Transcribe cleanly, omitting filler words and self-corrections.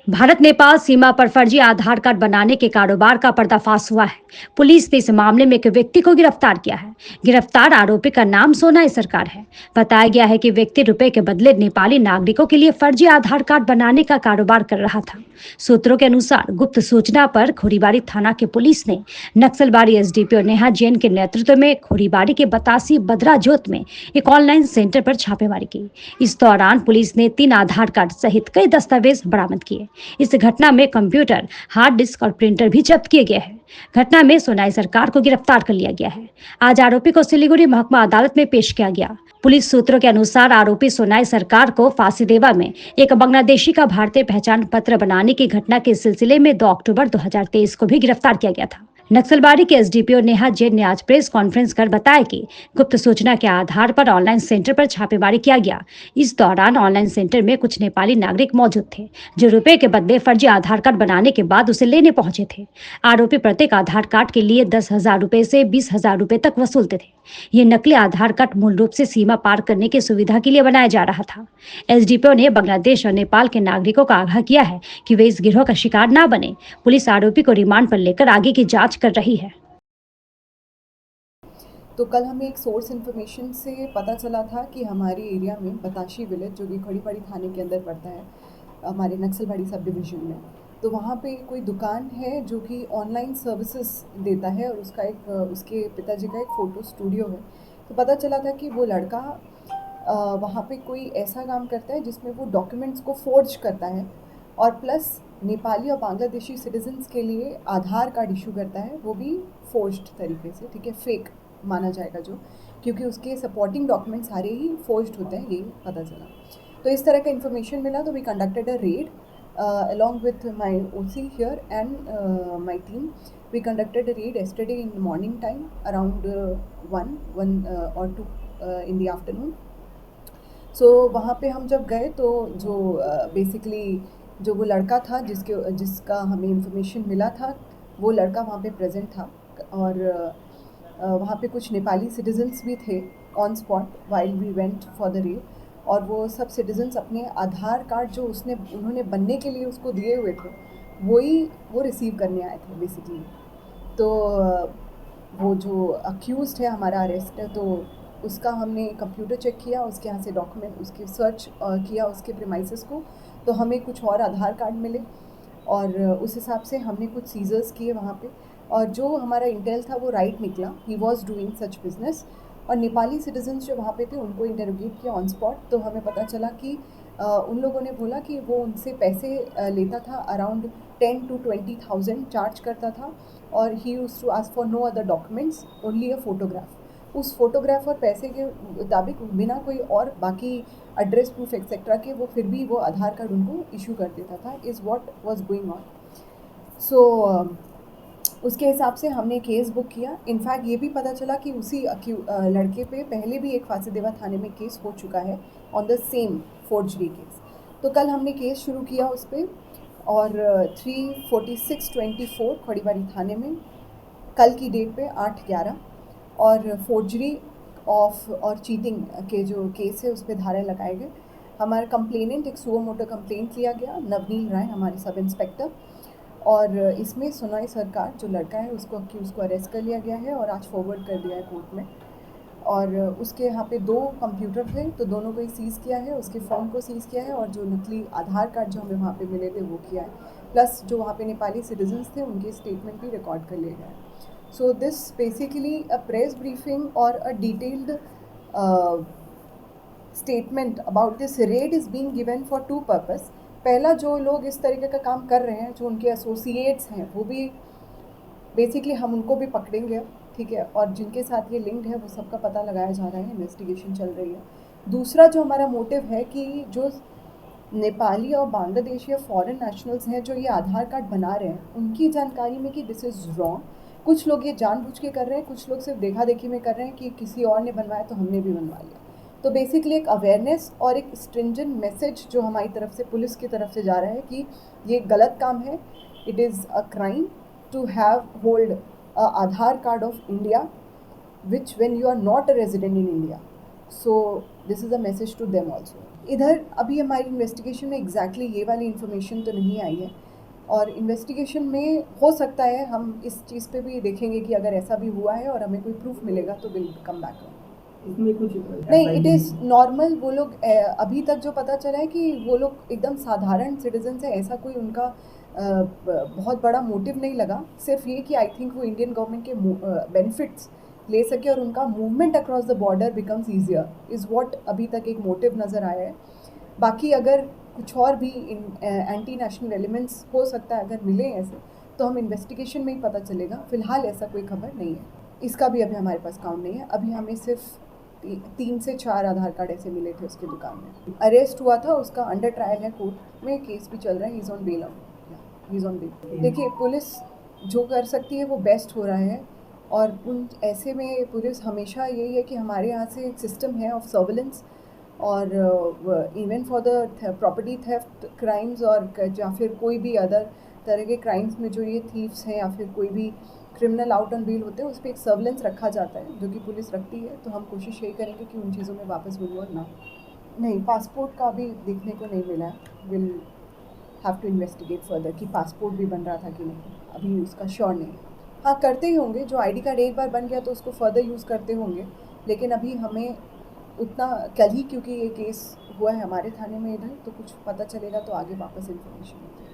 भारत नेपाल सीमा पर फर्जी आधार कार्ड बनाने के कारोबार का पर्दाफाश हुआ है। पुलिस ने इस मामले में एक व्यक्ति को गिरफ्तार किया है। गिरफ्तार आरोपी का नाम सोनाई सरकार है। बताया गया है कि व्यक्ति रुपए के बदले नेपाली नागरिकों के लिए फर्जी आधार कार्ड बनाने का कारोबार कर रहा था। सूत्रों के अनुसार गुप्त सूचना पर खोरीबाड़ी थाना के पुलिस ने नक्सलबाड़ी एसडीपीओ नेहा जैन के नेतृत्व में खोरीबाड़ी के बतासी बद्रा जोत में एक ऑनलाइन सेंटर पर छापेमारी की। इस दौरान पुलिस ने 3 आधार कार्ड सहित कई दस्तावेज बरामद किए। इस घटना में कंप्यूटर, हार्ड डिस्क और प्रिंटर भी जब्त किए गए हैं। घटना में सोनाई सरकार को गिरफ्तार कर लिया गया है। आज आरोपी को सिलीगुड़ी महकमा अदालत में पेश किया गया। पुलिस सूत्रों के अनुसार आरोपी सोनाई सरकार को फांसीदेवा में एक बांग्लादेशी का भारतीय पहचान पत्र बनाने की घटना के सिलसिले में 2 अक्टूबर 2023 को भी गिरफ्तार किया गया था। नक्सलबाड़ी के एसडीपीओ नेहा जैन ने आज प्रेस कॉन्फ्रेंस कर बताया कि गुप्त सूचना के आधार पर ऑनलाइन सेंटर पर छापेमारी किया गया। इस दौरान ऑनलाइन सेंटर में कुछ नेपाली नागरिक मौजूद थे जो रुपए के बदले फर्जी आधार कार्ड बनाने के बाद उसे लेने पहुंचे थे। आरोपी प्रत्येक आधार कार्ड के लिए 10,000 रुपए से 20,000 रुपए तक वसूलते थे। ये नकली आधार कार्ड मूल रूप से सीमा पार करने की सुविधा के लिए बनाया जा रहा था। एसडीपीओ ने बांग्लादेश और नेपाल के नागरिकों का आगाह किया है कि वे इस गिरोह का शिकार न बने। पुलिस आरोपी को रिमांड पर लेकर आगे की जांच कर रही है। तो कल हमें एक सोर्स इन्फॉर्मेशन से पता चला था कि हमारे एरिया में बताशी विलेज, जो कि खोरीबाड़ी थाने के अंदर पड़ता है, हमारे नक्सलबाड़ी सब डिवीज़न में, तो वहाँ पे कोई दुकान है जो कि ऑनलाइन सर्विसेज देता है और उसके पिताजी का एक फ़ोटो स्टूडियो है। तो पता चला था कि वो लड़का वहाँ पे कोई ऐसा काम करता है जिसमें वो डॉक्यूमेंट्स को फोर्ज करता है और प्लस नेपाली और बांग्लादेशी सिटीजन्स के लिए आधार कार्ड इशू करता है, वो भी फोर्ज्ड तरीके से, ठीक है, फेक माना जाएगा जो, क्योंकि उसके सपोर्टिंग डॉक्यूमेंट सारे ही फोर्ज्ड होते हैं, ये पता चला। तो इस तरह का इन्फॉर्मेशन मिला, तो we conducted a raid along with my OC here and my team. We conducted a raid yesterday in morning time around 1 or 2 in the afternoon. So वहाँ पे हम जब गए तो जो बेसिकली जो वो लड़का था जिसका हमें इंफॉर्मेशन मिला था, वो लड़का वहाँ पे प्रेजेंट था और वहाँ पे कुछ नेपाली सिटीजन्स भी थे on spot while we went for the raid, और वो सब सिटीजन्स अपने आधार कार्ड जो उन्होंने बनने के लिए उसको दिए हुए थे वो रिसीव करने आए थे बेसिकली। तो वो जो अक्यूज़ड है, हमारा अरेस्ट है, तो उसका हमने कंप्यूटर चेक किया, उसके यहाँ से डॉक्यूमेंट उसके सर्च किया उसके प्रीमाइसेस को, तो हमें कुछ और आधार कार्ड मिले और उस हिसाब से हमने कुछ सीजर्स किए वहाँ पे, और जो हमारा इंटेल था वो राइट निकला, he was doing such business. और नेपाली सिटीजन्स जो वहाँ पे थे उनको इंटरोगेट किया ऑन स्पॉट, तो हमें पता चला कि उन लोगों ने बोला कि वो उनसे पैसे लेता था, अराउंड 10 to 20,000 चार्ज करता था, और he used to ask for no other documents, only a photograph. उस फोटोग्राफ और पैसे के मुताबिक बिना कोई और बाकी एड्रेस प्रूफ एक्सेट्रा के वो फिर भी वो आधार कार्ड उनको इशू कर देता था, is what was going on. So उसके हिसाब से हमने केस बुक किया। इनफैक्ट ये भी पता चला कि उसी लड़के पे पहले भी एक फांसीदेवा थाने में केस हो चुका है on the same forgery case. तो कल हमने केस शुरू किया उस पर, और 346/24 खोरीबाड़ी थाने में कल की डेट पे 8/11, और फोर्जरी ऑफ और चीटिंग के जो केस है उस पर धारा लगाए गए। हमारा कंप्लेनेंट एक सुओ मोटो कंप्लेंट लिया गया, नवनील राय हमारे सब इंस्पेक्टर, और इसमें सोनाई सरकार जो लड़का है उसको अरेस्ट कर लिया गया है और आज फॉरवर्ड कर दिया है कोर्ट में। और उसके यहाँ पे 2 कंप्यूटर थे, तो दोनों को ही सीज़ किया है, उसके फ़ोन को सीज़ किया है, और जो नकली आधार कार्ड जो हमें वहाँ पे मिले थे वो किया है, प्लस जो वहाँ पे नेपाली सिटीजन्स थे उनके स्टेटमेंट भी रिकॉर्ड कर लिए गए हैं। So this basically a press briefing और a detailed statement about this raid is being given for 2 purpose. पहला, जो लोग इस तरीके का काम कर रहे हैं, जो उनके एसोसिएट्स हैं, वो भी बेसिकली हम उनको भी पकड़ेंगे, ठीक है, और जिनके साथ ये लिंक्ड है वो सबका पता लगाया जा रहा है, इन्वेस्टिगेशन चल रही है। दूसरा जो हमारा मोटिव है कि जो नेपाली और बांग्लादेशी और फॉरेन नेशनल्स हैं जो ये आधार कार्ड बना रहे हैं, उनकी जानकारी में कि दिस इज़ रॉन्ग। कुछ लोग ये जानबूझ के कर रहे हैं, कुछ लोग सिर्फ देखा देखी में कर रहे हैं कि किसी और ने बनवाया तो हमने भी बनवा लिया। तो बेसिकली एक अवेयरनेस और एक स्ट्रिंजेंट मैसेज जो हमारी तरफ से, पुलिस की तरफ से जा रहा है कि ये गलत काम है, it is a crime to have hold a Aadhaar card of India which when you are not a resident in India. So this is a message to them also. इधर अभी हमारी इन्वेस्टिगेशन में एग्जैक्टली ये वाली इन्फॉर्मेशन तो नहीं आई है, और इन्वेस्टिगेशन में हो सकता है हम इस चीज़ पे भी देखेंगे कि अगर ऐसा भी हुआ है और हमें कोई प्रूफ मिलेगा तो विल कम बैक। इसमें कुछ नहीं, इट इज़ नॉर्मल। वो लोग अभी तक जो पता चला है कि वो लोग एकदम साधारण सिटीजन्स हैं, ऐसा कोई उनका बहुत बड़ा मोटिव नहीं लगा। सिर्फ ये कि आई थिंक वो इंडियन गवर्नमेंट के बेनिफिट्स ले सके और उनका movement across the border becomes easier is what अभी तक एक मोटिव नज़र आया है। बाकी अगर कुछ और भी एंटी नेशनल एलिमेंट्स हो सकता है, अगर मिले ऐसे तो हम इन्वेस्टिगेशन में ही पता चलेगा। फ़िलहाल ऐसा कोई खबर नहीं है, इसका भी अभी हमारे पास काउंट नहीं है। अभी हमें सिर्फ 3 से 4 आधार कार्ड ऐसे मिले थे उसकी दुकान में। अरेस्ट हुआ था, उसका अंडर ट्रायल है, कोर्ट में केस भी चल रहा है। He is on bail he is on bail. देखिए, पुलिस जो कर सकती है वो बेस्ट हो रहा है, और उन ऐसे में पुलिस हमेशा यही है कि हमारे यहाँ से एक सिस्टम है ऑफ सर्विलेंस, और even for the property theft crimes और या फिर कोई भी अदर तरह के क्राइम्स में जो ये थीव्स हैं या फिर कोई भी क्रिमिनल आउट ऑन बेल होते हैं, उस पर एक सर्विलेंस रखा जाता है जो कि पुलिस रखती है। तो हम कोशिश यही करेंगे कि उन चीज़ों में वापस विवॉल्व ना हो। नहीं, पासपोर्ट का अभी देखने को नहीं मिला है। Will have to investigate further कि पासपोर्ट भी बन रहा था कि नहीं, अभी उसका श्योर नहीं। हाँ, करते ही होंगे। जो आईडी कार्ड एक बार बन गया तो उसको फर्दर यूज़ करते होंगे, लेकिन अभी हमें उतना कल ही, क्योंकि ये केस हुआ है हमारे थाने में इधर, तो कुछ पता चलेगा तो आगे वापस इन्फॉर्मेशन मिलेगी।